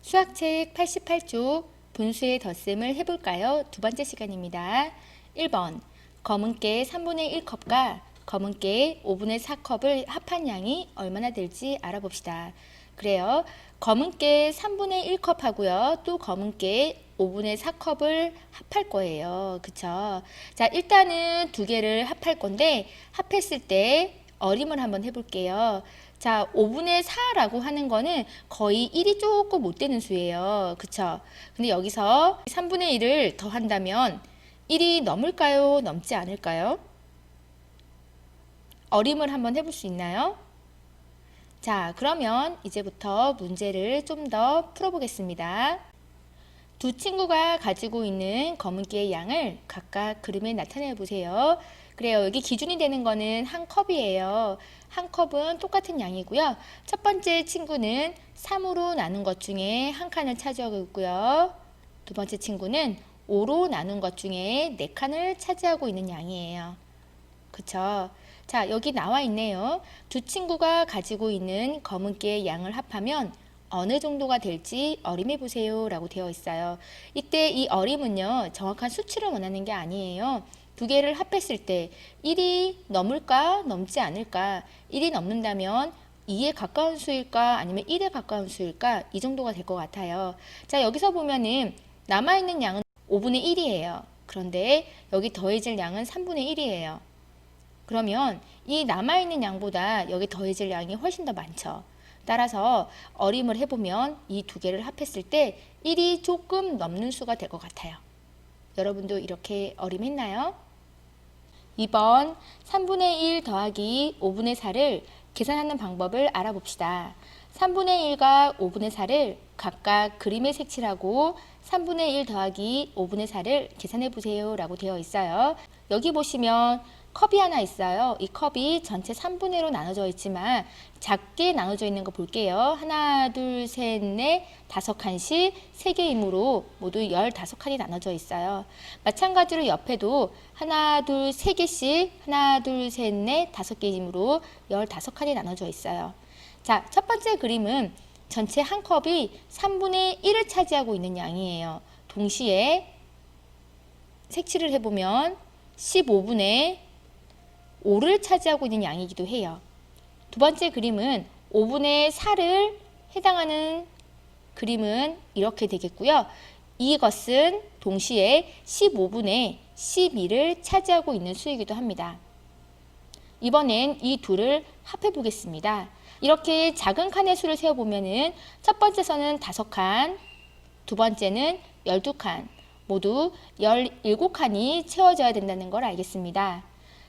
수학책 88쪽 분수의 덧셈을 해볼까요? 두 번째 시간입니다. 1번 검은깨 3분의 1컵과 검은깨 5분의 4컵을 합한 양이 얼마나 될지 알아봅시다. 그래요. 검은깨 3분의 1컵 하고요. 또 검은깨 5분의 4컵을 합할 거예요. 그쵸? 자, 일단은 두 개를 합할 건데 합했을 때 어림을 한번 해볼게요. 자, 5분의 4라고 하는 거는 거의 1이 조금 못 되는 수예요. 그쵸? 근데 여기서 3분의 1을 더한다면 1이 넘을까요? 넘지 않을까요? 어림을 한번 해볼 수 있나요? 자, 그러면 이제부터 문제를 좀 더 풀어보겠습니다. 두 친구가 가지고 있는 검은깨의 양을 각각 그림에 나타내 보세요. 그래요. 여기 기준이 되는 거는 한 컵이에요. 한 컵은 똑같은 양이고요. 첫 번째 친구는 3으로 나눈 것 중에 한 칸을 차지하고 있고요. 두 번째 친구는 5로 나눈 것 중에 4칸을 차지하고 있는 양이에요. 그쵸? 자, 여기 나와 있네요. 두 친구가 가지고 있는 검은깨의 양을 합하면 어느 정도가 될지 어림해 보세요 라고 되어 있어요. 이때 이 어림은요, 정확한 수치를 원하는 게 아니에요. 두 개를 합했을 때 1이 넘을까 넘지 않을까, 1이 넘는다면 2에 가까운 수일까 아니면 1에 가까운 수일까, 이 정도가 될 것 같아요. 자, 여기서 보면은 남아있는 양은 5분의 1이에요. 그런데 여기 더해질 양은 3분의 1이에요. 그러면 이 남아있는 양보다 여기 더해질 양이 훨씬 더 많죠. 따라서 어림을 해보면 이 두 개를 합했을 때 1이 조금 넘는 수가 될 것 같아요. 여러분도 이렇게 어림했나요? 2번 3분의 1 더하기 5분의 4를 계산하는 방법을 알아봅시다. 3분의 1과 5분의 4를 각각 그림에 색칠하고 3분의 1 더하기 5분의 4를 계산해 보세요 라고 되어 있어요. 여기 보시면 컵이 하나 있어요. 이 컵이 전체 3분의 1로 나눠져 있지만 작게 나눠져 있는 거 볼게요. 하나, 둘, 셋, 넷, 5칸씩 3개이므로 모두 15칸이 나눠져 있어요. 마찬가지로 옆에도 하나, 둘, 3개씩 하나, 둘, 셋, 넷, 5개이므로 15칸이 나눠져 있어요. 자, 첫 번째 그림은 전체 한 컵이 3분의 1을 차지하고 있는 양이에요. 동시에 색칠을 해보면 15분의 5를 차지하고 있는 양이기도 해요. 두 번째 그림은 5분의 4를 해당하는 그림은 이렇게 되겠고요. 이것은 동시에 15분의 12를 차지하고 있는 수이기도 합니다. 이번엔 이 둘을 합해 보겠습니다. 이렇게 작은 칸의 수를 세어보면은 첫 번째 선은 5칸, 두 번째는 12칸, 모두 17칸이 채워져야 된다는 걸 알겠습니다.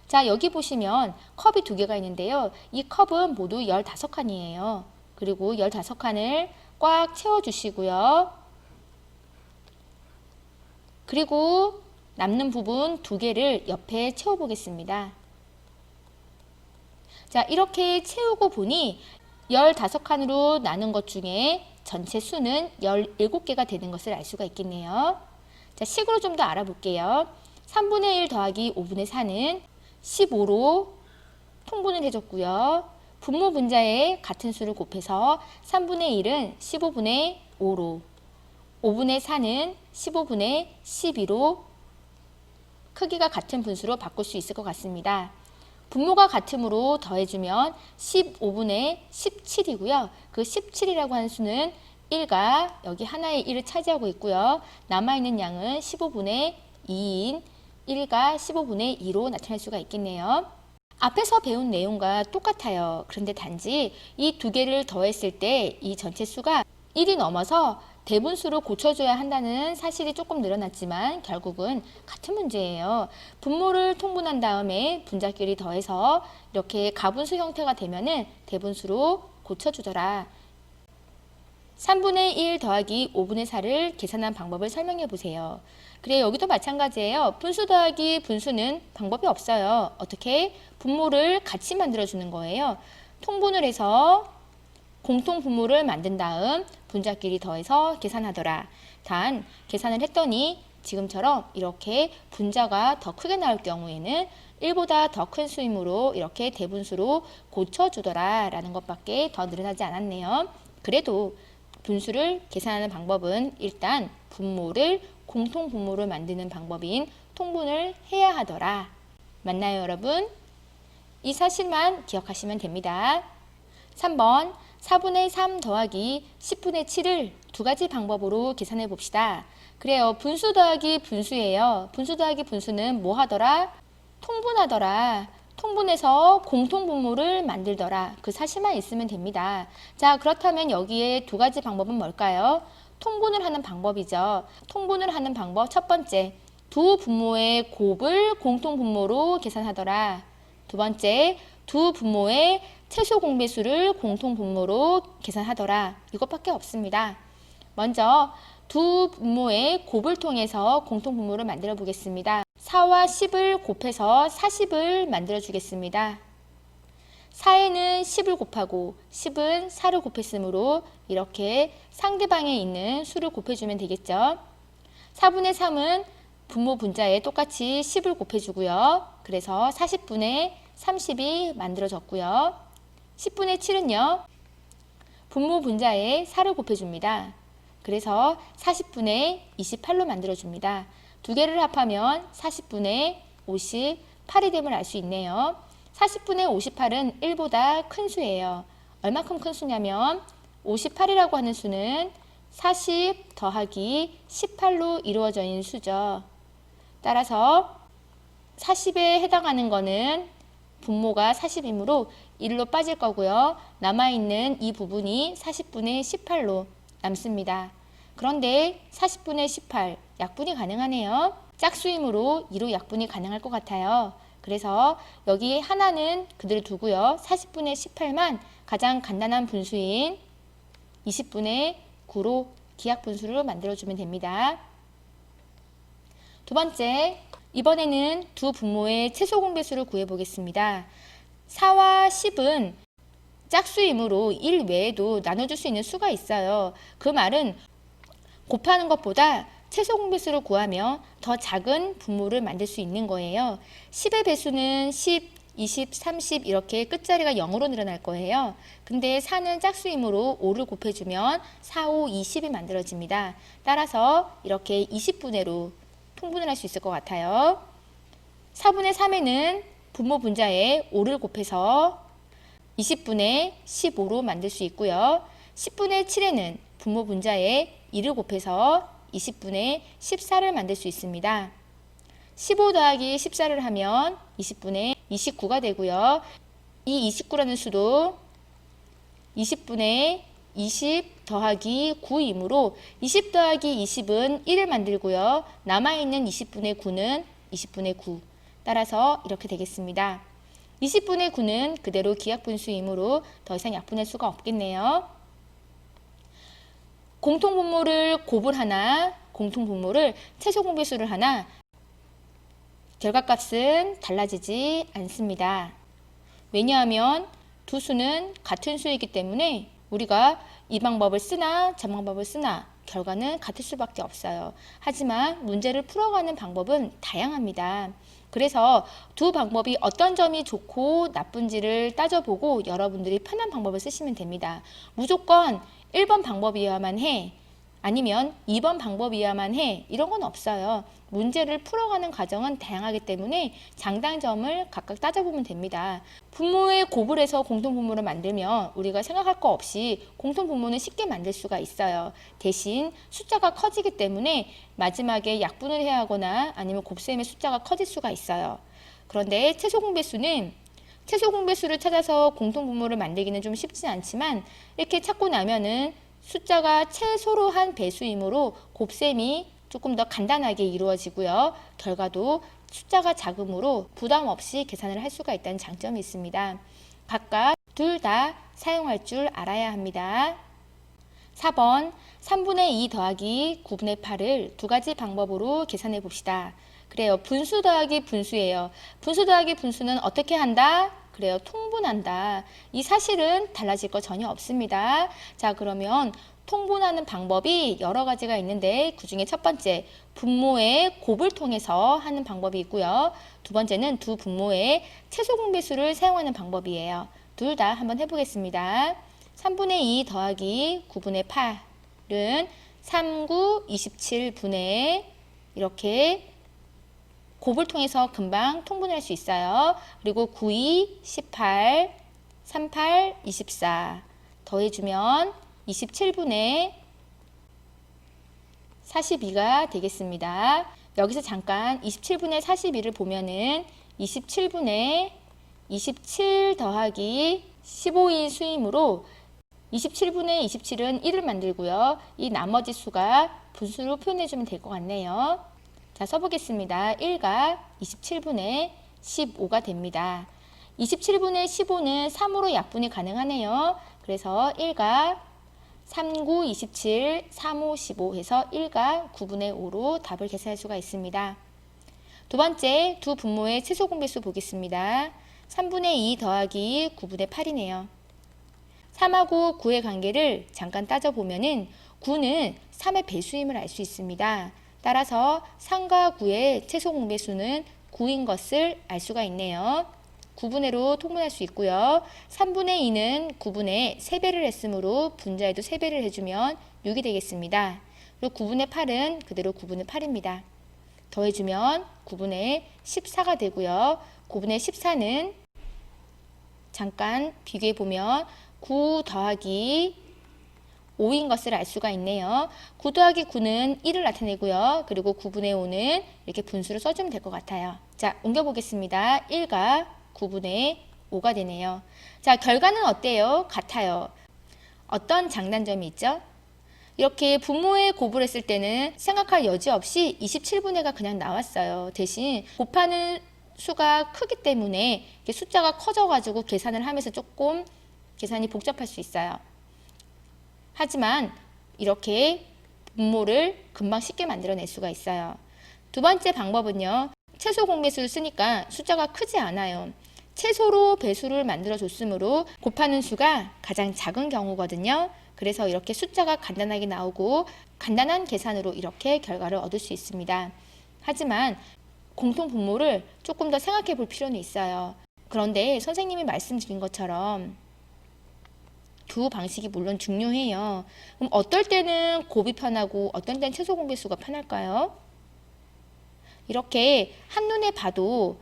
자, 여기 보시면 컵이 두 개가 있는데요. 이 컵은 모두 15칸이에요. 그리고 15칸을 꽉 채워주시고요. 그리고 남는 부분 두 개를 옆에 채워보겠습니다. 자, 이렇게 채우고 보니 15칸으로 나눈 것 중에 전체 수는 17개가 되는 것을 알 수가 있겠네요. 자, 식으로 좀 더 알아볼게요. 3분의 1 더하기 5분의 4는 15로 통분을 해줬고요. 분모 분자에 같은 수를 곱해서 3분의 1은 15분의 5로, 5분의 4는 15분의 12로 크기가 같은 분수로 바꿀 수 있을 것 같습니다. 분모가 같으므로 더해주면 15분의 17이고요. 그 17이라고 하는 수는 1과 여기 하나의 1을 차지하고 있고요. 남아있는 양은 15분의 2인 1과 15분의 2로 나타낼 수가 있겠네요. 앞에서 배운 내용과 똑같아요. 그런데 단지 이 두 개를 더했을 때 이 전체 수가 1이 넘어서 대분수로 고쳐줘야 한다는 사실이 조금 늘어났지만 결국은 같은 문제예요. 분모를 통분한 다음에 분자끼리 더해서 이렇게 가분수 형태가 되면은 대분수로 고쳐주더라. 3분의 1 더하기 5분의 4를 계산한 방법을 설명해 보세요. 그래, 여기도 마찬가지예요. 분수 더하기 분수는 방법이 없어요. 어떻게? 분모를 같이 만들어주는 거예요. 통분을 해서 공통 분모를 만든 다음 분자끼리 더해서 계산하더라. 단, 계산을 했더니 지금처럼 이렇게 분자가 더 크게 나올 경우에는 1보다 더 큰 수이므로 이렇게 대분수로 고쳐주더라 라는 것밖에 더 늘어나지 않았네요. 그래도 분수를 계산하는 방법은 일단 분모를 공통 분모를 만드는 방법인 통분을 해야 하더라. 맞나요, 여러분? 이 사실만 기억하시면 됩니다. 3번 4분의 3 더하기 10분의 7을 두 가지 방법으로 계산해 봅시다. 그래요. 분수 더하기 분수예요. 분수 더하기 분수는 뭐 하더라? 통분하더라. 통분해서 공통분모를 만들더라. 그 사실만 있으면 됩니다. 자, 그렇다면 여기에 두 가지 방법은 뭘까요? 통분을 하는 방법이죠. 통분을 하는 방법 첫 번째, 두 분모의 곱을 공통분모로 계산하더라. 두 번째, 두 분모의 최소 공배수를 공통분모로 계산하더라. 이것밖에 없습니다. 먼저 두 분모의 곱을 통해서 공통분모를 만들어 보겠습니다. 4와 10을 곱해서 40을 만들어 주겠습니다. 4에는 10을 곱하고 10은 4를 곱했으므로 이렇게 상대방에 있는 수를 곱해주면 되겠죠. 4분의 3은 분모 분자에 똑같이 10을 곱해주고요. 그래서 40분의 30이 만들어졌고요. 10분의 7은요. 분모 분자에 4를 곱해줍니다. 그래서 40분의 28로 만들어줍니다. 두 개를 합하면 40분의 58이 됨을 알 수 있네요. 40분의 58은 1보다 큰 수예요. 얼마큼 큰 수냐면 58이라고 하는 수는 40 더하기 18로 이루어져 있는 수죠. 따라서 40에 해당하는 거는 분모가 40이므로 1로 빠질 거고요. 남아있는 이 부분이 40분의 18로 남습니다. 그런데 40분의 18, 약분이 가능하네요. 짝수이므로 2로 약분이 가능할 것 같아요. 그래서 여기 하나는 그대로 두고요. 40분의 18만 가장 간단한 분수인 20분의 9로 기하분수를 만들어주면 됩니다. 두 번째, 이번에는 두 분모의 최소 공배수를 구해보겠습니다. 4와 10은 짝수이므로 1 외에도 나눠줄 수 있는 수가 있어요. 그 말은 곱하는 것보다 최소 공배수를 구하며 더 작은 분모를 만들 수 있는 거예요. 10의 배수는 10, 20, 30 이렇게 끝자리가 0으로 늘어날 거예요. 근데 4는 짝수이므로 5를 곱해주면 4, 5, 20이 만들어집니다. 따라서 이렇게 20분의로 통분을 할 수 있을 것 같아요. 4분의 3에는 분모 분자에 5를 곱해서 20분의 15로 만들 수 있고요. 10분의 7에는 분모 분자에 2를 곱해서 20분의 14를 만들 수 있습니다. 15 더하기 14를 하면 20분의 29가 되고요. 이 29라는 수도 20분의 20 더하기 9이므로 20 더하기 20은 1을 만들고요. 남아있는 20분의 9는 20분의 9. 따라서 이렇게 되겠습니다. 20분의 9는 그대로 기하분수이므로 더 이상 약분할 수가 없겠네요. 공통분모를 곱을 하나, 공통분모를 최소 공배수를 하나, 결과값은 달라지지 않습니다. 왜냐하면 두 수는 같은 수이기 때문에 우리가 이 방법을 쓰나 저 방법을 쓰나 결과는 같을 수밖에 없어요. 하지만 문제를 풀어가는 방법은 다양합니다. 그래서 두 방법이 어떤 점이 좋고 나쁜지를 따져보고 여러분들이 편한 방법을 쓰시면 됩니다. 무조건 1번 방법이어야만 해, 아니면 2번 방법이어야만 해, 이런 건 없어요. 문제를 풀어가는 과정은 다양하기 때문에 장단점을 각각 따져보면 됩니다. 분모의 곱을 해서 공통분모를 만들면 우리가 생각할 거 없이 공통분모는 쉽게 만들 수가 있어요. 대신 숫자가 커지기 때문에 마지막에 약분을 해야 하거나 아니면 곱셈의 숫자가 커질 수가 있어요. 그런데 최소공배수는 최소공배수를 찾아서 공통분모를 만들기는 좀 쉽지 않지만 이렇게 찾고 나면은 숫자가 최소로 한 배수이므로 곱셈이 조금 더 간단하게 이루어지고요. 결과도 숫자가 작으므로 부담 없이 계산을 할 수가 있다는 장점이 있습니다. 각각 둘 다 사용할 줄 알아야 합니다. 4번 3분의 2 더하기 9분의 8을 두 가지 방법으로 계산해 봅시다. 그래요. 분수 더하기 분수예요. 분수 더하기 분수는 어떻게 한다? 그래요. 통분한다. 이 사실은 달라질 거 전혀 없습니다. 자, 그러면 통분하는 방법이 여러 가지가 있는데 그 중에 첫 번째, 분모의 곱을 통해서 하는 방법이 있고요. 두 번째는 두 분모의 최소 공배수를 사용하는 방법이에요. 둘 다 한번 해보겠습니다. 3분의 2 더하기 9분의 8. 39, 27분의 이렇게 곱을 통해서 금방 통분할 수 있어요. 그리고 92, 18, 38, 24 더해주면 27분의 42가 되겠습니다. 여기서 잠깐 27분의 42를 보면은 27분의 27 더하기 15인 수이므로 27분의 27은 1을 만들고요. 이 나머지 수가 분수로 표현해주면 될 것 같네요. 자, 써보겠습니다. 1가 27분의 15가 됩니다. 27분의 15는 3으로 약분이 가능하네요. 그래서 1가 39, 27, 35, 15 해서 1가 9분의 5로 답을 계산할 수가 있습니다. 두 번째, 두 분모의 최소 공배수 보겠습니다. 3분의 2 더하기 9분의 8이네요. 3하고 9의 관계를 잠깐 따져보면은 9는 3의 배수임을 알 수 있습니다. 따라서 3과 9의 최소 공배수는 9인 것을 알 수가 있네요. 9분의로 통분할 수 있고요. 3분의 2는 9분의 3배를 했으므로 분자에도 3배를 해주면 6이 되겠습니다. 그리고 9분의 8은 그대로 9분의 8입니다. 더해주면 9분의 14가 되고요. 9분의 14는 잠깐 비교해보면 9 더하기 5인 것을 알 수가 있네요. 9 더하기 9는 1을 나타내고요. 그리고 9분의 5는 이렇게 분수를 써주면 될 것 같아요. 자, 옮겨보겠습니다. 1가 9분의 5가 되네요. 자, 결과는 어때요? 같아요. 어떤 장단점이 있죠? 이렇게 분모에 곱을 했을 때는 생각할 여지 없이 27분의가 그냥 나왔어요. 대신 곱하는 수가 크기 때문에 이렇게 숫자가 커져가지고 계산을 하면서 조금 계산이 복잡할 수 있어요. 하지만 이렇게 분모를 금방 쉽게 만들어낼 수가 있어요. 두 번째 방법은요. 최소 공배수를 쓰니까 숫자가 크지 않아요. 최소로 배수를 만들어 줬으므로 곱하는 수가 가장 작은 경우거든요. 그래서 이렇게 숫자가 간단하게 나오고 간단한 계산으로 이렇게 결과를 얻을 수 있습니다. 하지만 공통 분모를 조금 더 생각해 볼 필요는 있어요. 그런데 선생님이 말씀드린 것처럼 두 방식이 물론 중요해요. 그럼 어떨 때는 곱이 편하고 어떤 때는 최소 공배수가 편할까요? 이렇게 한눈에 봐도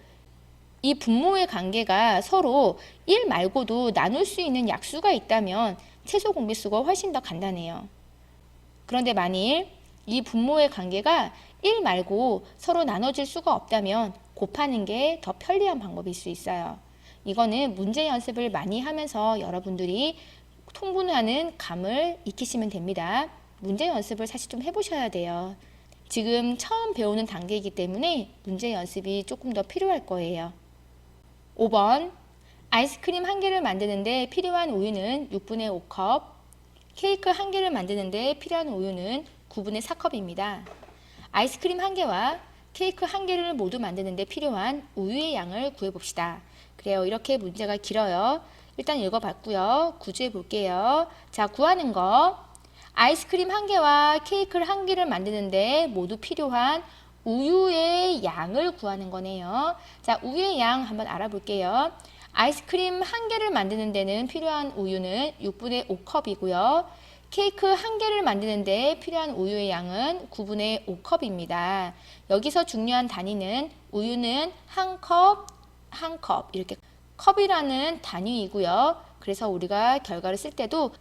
이 분모의 관계가 서로 1 말고도 나눌 수 있는 약수가 있다면 최소 공배수가 훨씬 더 간단해요. 그런데 만일 이 분모의 관계가 1 말고 서로 나눠질 수가 없다면 곱하는 게 더 편리한 방법일 수 있어요. 이거는 문제 연습을 많이 하면서 여러분들이 통분하는 감을 익히시면 됩니다. 문제 연습을 사실 좀 해보셔야 돼요. 지금 처음 배우는 단계이기 때문에 문제 연습이 조금 더 필요할 거예요. 5번 아이스크림 1개를 만드는데 필요한 우유는 6분의 5컵, 케이크 1개를 만드는데 필요한 우유는 9분의 4컵입니다. 아이스크림 1개와 케이크 1개를 모두 만드는데 필요한 우유의 양을 구해봅시다. 그래요. 이렇게 문제가 길어요. 일단 읽어봤고요. 구조해 볼게요. 자, 구하는 거. 아이스크림 1개와 케이크를 1개를 만드는데 모두 필요한 우유의 양을 구하는 거네요. 자, 우유의 양 한번 알아볼게요. 아이스크림 1개를 만드는 데는 필요한 우유는 6분의 5컵이고요. 케이크 1개를 만드는 데 필요한 우유의 양은 9분의 5컵입니다. 여기서 중요한 단위는 우유는 1컵, 1컵 이렇게 컵이라는 단위이고요. 그래서 우리가 결과를 쓸 때도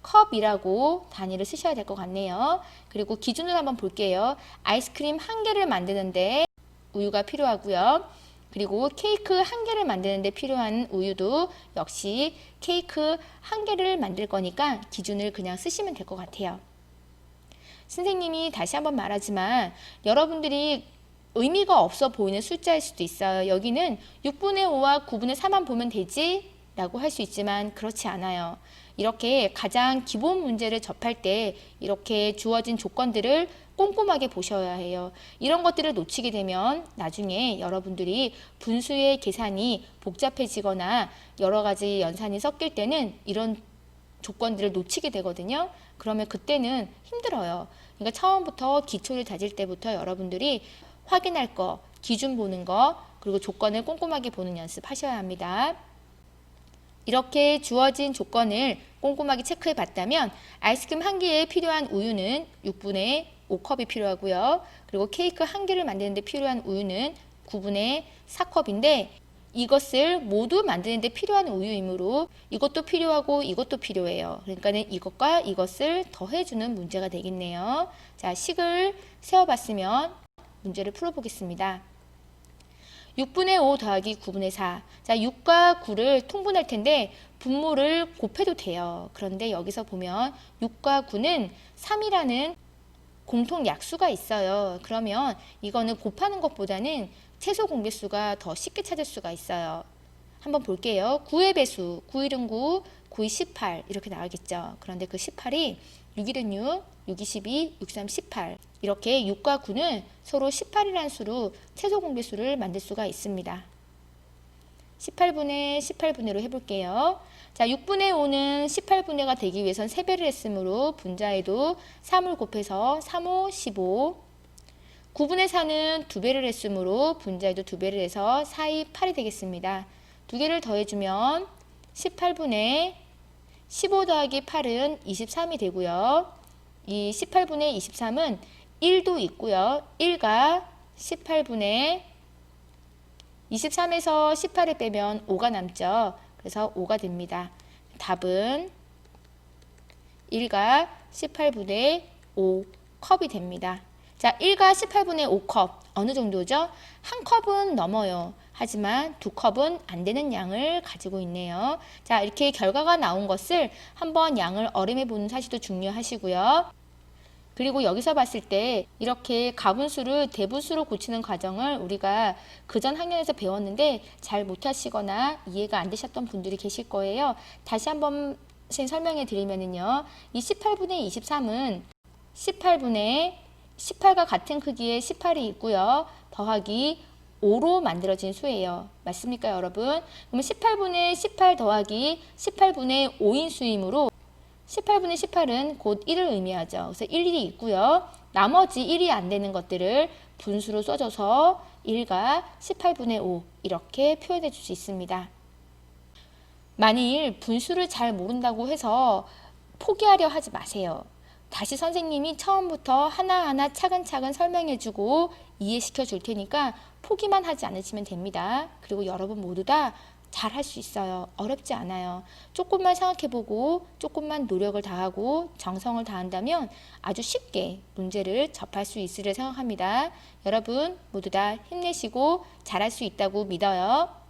컵이라고 단위를 쓰셔야 될 것 같네요. 그리고 기준을 한번 볼게요. 아이스크림 1개를 만드는데 우유가 필요하고요. 그리고 케이크 1개를 만드는데 필요한 우유도 역시 케이크 1개를 만들 거니까 기준을 그냥 쓰시면 될 것 같아요. 선생님이 다시 한번 말하지만 여러분들이 의미가 없어 보이는 숫자일 수도 있어요. 여기는 6분의 5와 9분의 4만 보면 되지? 라고 할 수 있지만 그렇지 않아요. 이렇게 가장 기본 문제를 접할 때 이렇게 주어진 조건들을 꼼꼼하게 보셔야 해요. 이런 것들을 놓치게 되면 나중에 여러분들이 분수의 계산이 복잡해지거나 여러 가지 연산이 섞일 때는 이런 조건들을 놓치게 되거든요. 그러면 그때는 힘들어요. 그러니까 처음부터 기초를 다질 때부터 여러분들이 확인할 거, 기준 보는 거, 그리고 조건을 꼼꼼하게 보는 연습 하셔야 합니다. 이렇게 주어진 조건을 꼼꼼하게 체크해 봤다면 아이스크림 한 개에 필요한 우유는 6분의 5컵이 필요하고요. 그리고 케이크 한 개를 만드는 데 필요한 우유는 9분의 4컵인데 이것을 모두 만드는 데 필요한 우유이므로 이것도 필요하고 이것도 필요해요. 그러니까는 이것과 이것을 더해주는 문제가 되겠네요. 자, 식을 세어봤으면 문제를 풀어보겠습니다. 6분의 5 더하기 9분의 4. 자, 6과 9를 통분할 텐데 분모를 곱해도 돼요. 그런데 여기서 보면 6과 9는 3이라는 공통 약수가 있어요. 그러면 이거는 곱하는 것보다는 최소 공배수가 더 쉽게 찾을 수가 있어요. 한번 볼게요. 9의 배수, 9일은 9, 9이 18 이렇게 나오겠죠. 그런데 그 18이 6일은 6, 6이 12, 6, 3, 18 이렇게 6과 9는 서로 18이라는 수로 최소 공배수를 만들 수가 있습니다. 18분의 18분의로 해볼게요. 자, 6분의 5는 18분의가 되기 위해선 3배를 했으므로 분자에도 3을 곱해서 3, 5, 15 9분의 4는 2배를 했으므로 분자에도 2배를 해서 4, 2, 8이 되겠습니다. 두 개를 더해주면 18분의 15 더하기 8은 23이 되고요. 이 18분의 23은 1도 있고요. 1가 18분의 23에서 18을 빼면 5가 남죠. 그래서 5가 됩니다. 답은 1가 18분의 5컵이 됩니다. 자, 1가 18분의 5컵 어느 정도죠? 한 컵은 넘어요. 하지만 두 컵은 안 되는 양을 가지고 있네요. 자, 이렇게 결과가 나온 것을 한번 양을 어림해 보는 사실도 중요하시고요. 그리고 여기서 봤을 때 이렇게 가분수를 대분수로 고치는 과정을 우리가 그전 학년에서 배웠는데 잘 못하시거나 이해가 안 되셨던 분들이 계실 거예요. 다시 한번 설명해 드리면요. 이 18분의 23은 18분의 18과 같은 크기의 18이 있고요. 더하기 5로 만들어진 수예요. 맞습니까, 여러분? 그러면 18분의 18 더하기 18분의 5인 수이므로 18분의 18은 곧 1을 의미하죠. 그래서 1이 있고요. 나머지 1이 안 되는 것들을 분수로 써줘서 1과 18분의 5 이렇게 표현해 줄 수 있습니다. 만일 분수를 잘 모른다고 해서 포기하려 하지 마세요. 다시 선생님이 처음부터 하나하나 차근차근 설명해주고 이해시켜 줄 테니까 포기만 하지 않으시면 됩니다. 그리고 여러분 모두 다 잘 할 수 있어요. 어렵지 않아요. 조금만 생각해보고 조금만 노력을 다하고 정성을 다한다면 아주 쉽게 문제를 접할 수 있으리라 생각합니다. 여러분 모두 다 힘내시고 잘할 수 있다고 믿어요.